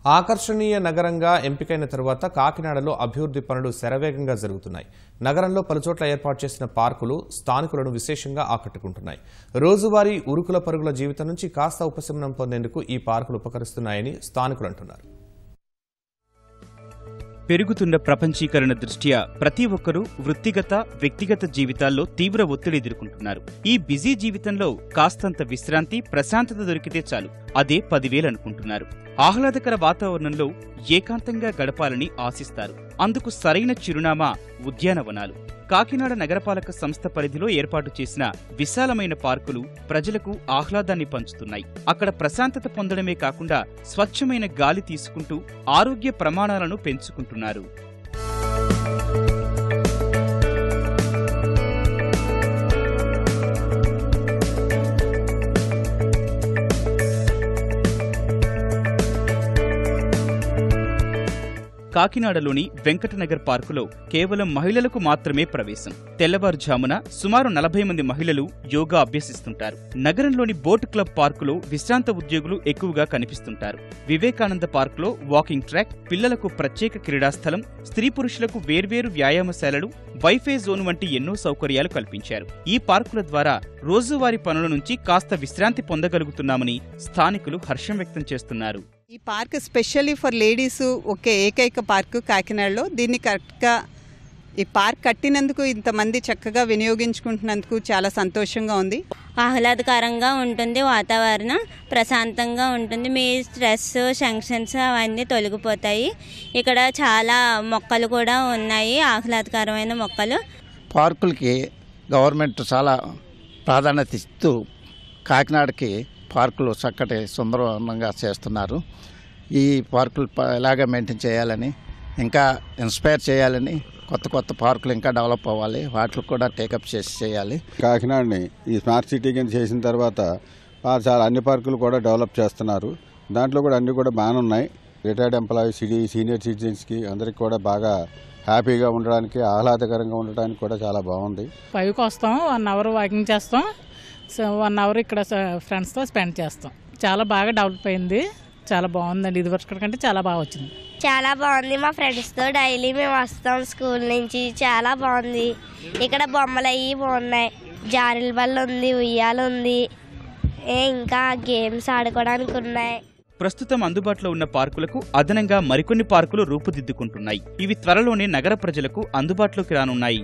ఆకర్షణీయ నగరంగా ఎంపికైన తరువాత కాకినాడలో అభివృద్ధి పనులు శరవేగంగా జరుగుతున్నాయి. నగరంలో పలుచోట్ల ఏర్పాటు చేసిన పార్కులు స్థానికులను విశేషంగా ఆకట్టుకుంటున్నాయి. రోజువారీ ఉరుకుల పరుగుల జీవితం నుంచి కాస్త ఉపశమనం పొందేందుకు ఈ పార్కులు ఉపకరిస్తున్నాయని స్థానికులు అంటున్నారు. పెరుగుతున్న ప్రపంచీకరణ దృష్ట్యా ప్రతి ఒక్కరూ వృత్తిగత, వ్యక్తిగత జీవితాల్లో తీవ్ర ఒత్తిడి ఎదుర్కొంటున్నారు. ఈ బిజీ జీవితంలో కాస్తంత విశ్రాంతి, ప్రశాంతత దొరికితే చాలు, అదే 10,000 అనుకుంటున్నారు. ఆహ్లాదకర వాతావరణంలో ఏకాంతంగా గడపాలని ఆశిస్తారు. అందుకు సరైన చిరునామా ఉద్యానవనాలు. కాకినాడ నగరపాలక సంస్థ పరిధిలో ఏర్పాటు చేసిన విశాలమైన పార్కులు ప్రజలకు ఆహ్లాదాన్ని పంచుతున్నాయి. అక్కడ ప్రశాంతత పొందడమే కాకుండా స్వచ్ఛమైన గాలి తీసుకుంటూ ఆరోగ్య ప్రమాణాలను పెంచుకుంటున్నారు. కాకినాడలోని వెంకటనగర్ పార్కులో కేవలం మహిళలకు మాత్రమే ప్రవేశం. తెల్లవారుజామున సుమారు 40 మంది మహిళలు యోగా అభ్యసిస్తుంటారు. నగరంలోని బోట్ క్లబ్ పార్కులో విశ్రాంత ఉద్యోగులు ఎక్కువగా కనిపిస్తుంటారు. వివేకానంద పార్కులో వాకింగ్ ట్రాక్, పిల్లలకు ప్రత్యేక క్రీడాస్థలం, స్త్రీ పురుషులకు వేర్వేరు వ్యాయామశాలలు, వైఫై జోన్ వంటి ఎన్నో సౌకర్యాలు కల్పించారు. ఈ పార్కుల ద్వారా రోజువారీ పనుల నుంచి కాస్త విశ్రాంతి పొందగలుగుతున్నామని స్థానికులు హర్షం వ్యక్తం చేస్తున్నారు. ఈ పార్క్ స్పెషల్లీ ఫర్ లేడీస్ ఏకైక పార్కు కాకినాడలో. దీన్ని కరెక్ట్గా ఈ పార్క్ కట్టినందుకు ఇంతమంది చక్కగా వినియోగించుకుంటున్నందుకు చాలా సంతోషంగా ఉంది. ఆహ్లాదకరంగా ఉంటుంది, వాతావరణం ప్రశాంతంగా ఉంటుంది. మీ స్ట్రెస్, టెన్షన్స్ అవన్నీ తొలగిపోతాయి. ఇక్కడ చాలా మొక్కలు కూడా ఉన్నాయి, ఆహ్లాదకరమైన మొక్కలు. పార్కులకి గవర్నమెంట్ చాలా ప్రాధాన్యత ఇస్తూ కాకినాడకి పార్కులు చక్కటి సుందరంగా చేస్తున్నారు. ఈ పార్కులు ఎలాగ మెయింటైన్ చేయాలని, ఇంకా ఇన్స్పైర్ చేయాలని, కొత్త పార్కులు ఇంకా డెవలప్ అవ్వాలి, వాటికి కూడా టేకప్ చేయాలి. కాకినాడని ఈ స్మార్ట్ సిటీ కింద చేసిన తర్వాత చాలా అన్ని పార్కులు కూడా డెవలప్ చేస్తున్నారు. దాంట్లో కూడా అన్ని కూడా బాగానే ఉన్నాయి. రిటైర్డ్ ఎంప్లాయీస్, సీనియర్ సిటిజన్స్కి అందరికి కూడా బాగా హ్యాపీగా ఉండడానికి, ఆహ్లాదకరంగా ఉండడానికి కూడా చాలా బాగుంది. 5కి వస్తాం, 1 అవర్ వాకింగ్ చేస్తాం, సో 1 అవర్ ఇక్కడ ఫ్రెండ్స్తో స్పెండ్ చేస్తాం. చాలా బాగా డెవలప్ అయింది, చాలా బాగుందండి. ఇది వరకు కంటే చాలా బాగా వచ్చింది. చాలా బాగుంది. మా ఫ్రెండ్స్తో డైలీ మేము వస్తాం స్కూల్ నుంచి. చాలా బాగుంది. ఇక్కడ బొమ్మలు అవి బాగున్నాయి, జారుల బల్ల ఉంది, ఉయ్యాల ఉంది, ఇంకా గేమ్స్ ఆడుకోవడానికి ఉన్నాయి. ప్రస్తుతం అందుబాటులో ఉన్న పార్కులకు అదనంగా మరికొన్ని పార్కులు రూపుదిద్దుకుంటున్నాయి. ఇవి త్వరలోనే నగర ప్రజలకు అందుబాటులోకి రానున్నాయి.